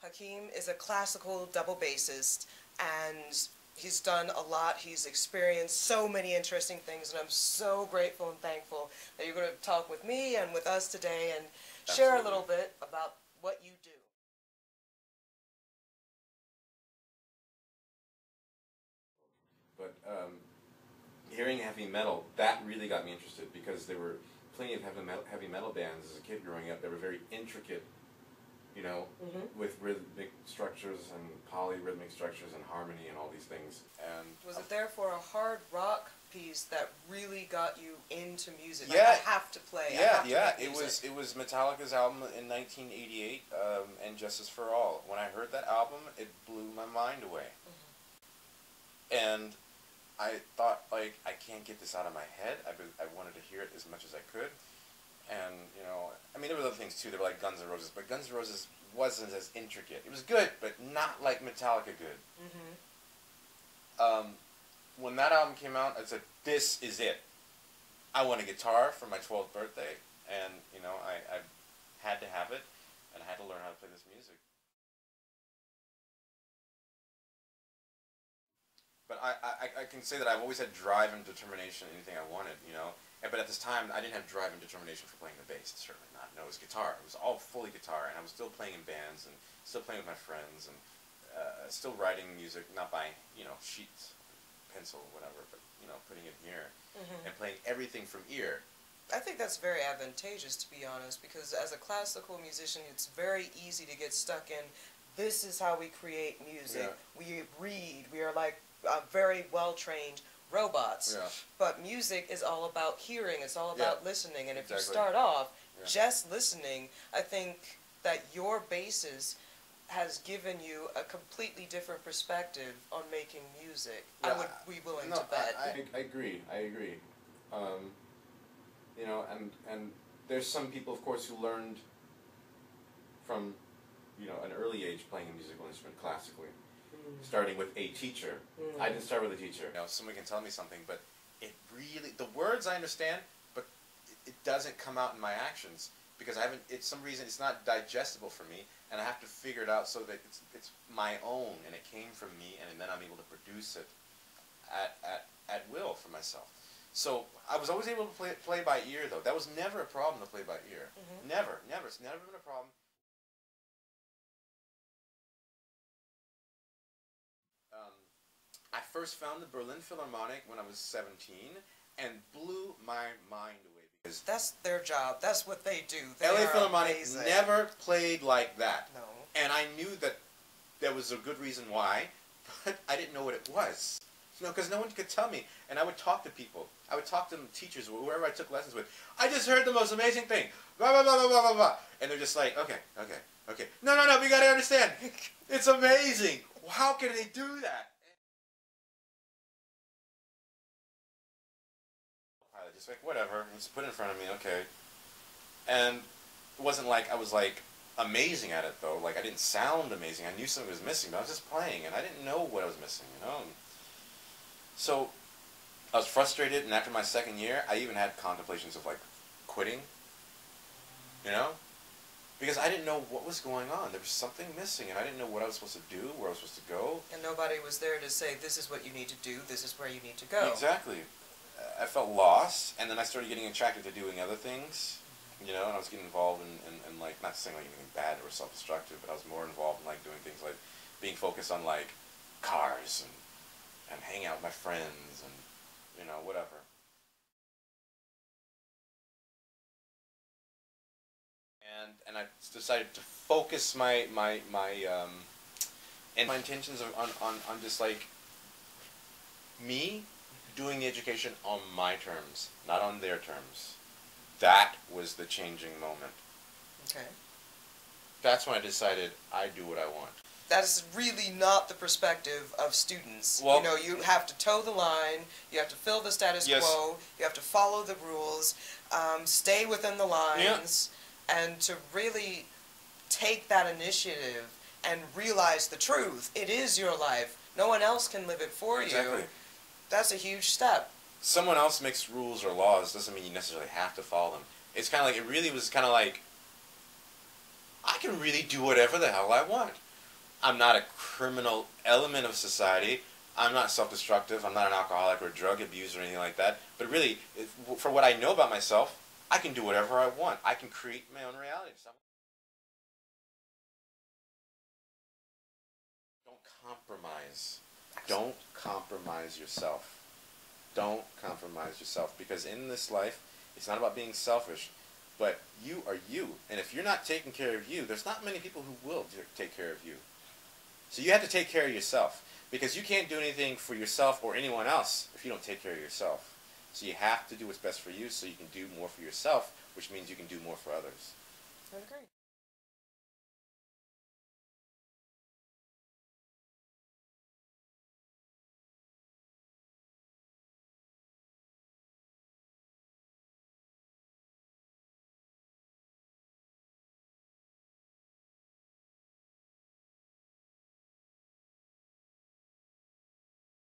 Hakeem is a classical double bassist, and he's done a lot. He's experienced so many interesting things, and I'm so grateful and thankful that you're going to talk with me and with us today and share a little bit about what you do. But hearing heavy metal, that really got me interested, because there were plenty of heavy metal bands as a kid growing up that were very intricate, you know, with rhythmic structures and polyrhythmic structures and harmony and all these things. And was it therefore a hard rock piece that really got you into music? Yeah, like, I have to play. It was Metallica's album in 1988, and Justice for All. When I heard that album, it blew my mind away. And I thought, like, I can't get this out of my head. I wanted to hear it as much as I could. And, you know, I mean, there were other things too. There were like Guns N' Roses, but Guns N' Roses wasn't as intricate. It was good, but not like Metallica good. When that album came out, I said, this is it. I want a guitar for my 12th birthday, and, you know, I had to have it, and I had to learn how to play this music. But I can say that I've always had drive and determination in anything I wanted, you know. But at this time, I didn't have drive and determination for playing the bass, certainly not. No, it was guitar. It was all fully guitar, and I was still playing in bands, and still playing with my friends, and still writing music, not by, you know, sheets, pencil, whatever, but, you know, putting it in ear, and playing everything from ear. I think that's very advantageous, to be honest, because as a classical musician, it's very easy to get stuck in, this is how we create music. We read, we are like very well-trained robots. But music is all about hearing, it's all about listening, and if you start off just listening, I think that your basis has given you a completely different perspective on making music. I would be willing to bet. I agree. You know, and there's some people, of course, who learned from, you know, an early age playing a musical instrument classically, starting with a teacher. I didn't start with a teacher. You know, someone can tell me something, but it really, the words I understand, but it doesn't come out in my actions, because I haven't, it's some reason it's not digestible for me, and I have to figure it out so that it's my own, and it came from me, and then I'm able to produce it at will for myself. So I was always able to play by ear, though. That was never a problem to play by ear. Never. It's never been a problem. I first found the Berlin Philharmonic when I was 17, and blew my mind away. Because that's their job. That's what they do. LA Philharmonic never played like that. No. And I knew that there was a good reason why, but I didn't know what it was. You know, because no one could tell me. And I would talk to people. I would talk to teachers, whoever I took lessons with. I just heard the most amazing thing. Blah, blah, blah, blah, blah, blah, blah. And they're just like, okay. No, we got to understand. It's amazing. How can they do that? Just like, whatever, just put it in front of me, okay. And it wasn't like I was like amazing at it, though. Like, I didn't sound amazing. I knew something was missing, but I was just playing, and I didn't know what I was missing, you know. And so I was frustrated, and after my second year, I even had contemplations of like quitting, you know, because I didn't know what was going on. There was something missing, and I didn't know what I was supposed to do, where I was supposed to go. And nobody was there to say, this is what you need to do, this is where you need to go. Exactly. I felt lost, and then I started getting attracted to doing other things, you know, and I was getting involved in like, not saying like anything bad or self-destructive, but I was more involved in like doing things like being focused on like cars and hanging out with my friends and, you know, whatever. And I decided to focus my intentions on just like me doing the education on my terms, not on their terms. That was the changing moment. Okay. That's when I decided I do what I want. That is really not the perspective of students. Well, you know, you have to toe the line, you have to fill the status quo, you have to follow the rules, stay within the lines, and to really take that initiative and realize the truth. It is your life. No one else can live it for you. That's a huge step. Someone else makes rules or laws doesn't mean you necessarily have to follow them. It's kind of like, it really was kind of like, I can really do whatever the hell I want. I'm not a criminal element of society. I'm not self-destructive. I'm not an alcoholic or a drug abuser or anything like that. But really, for what I know about myself, I can do whatever I want. I can create my own reality. Don't compromise. Don't compromise yourself. Don't compromise yourself, because in this life, it's not about being selfish, but you are you. And if you're not taking care of you, there's not many people who will take care of you. So you have to take care of yourself, because you can't do anything for yourself or anyone else if you don't take care of yourself. So you have to do what's best for you so you can do more for yourself, which means you can do more for others. I agree.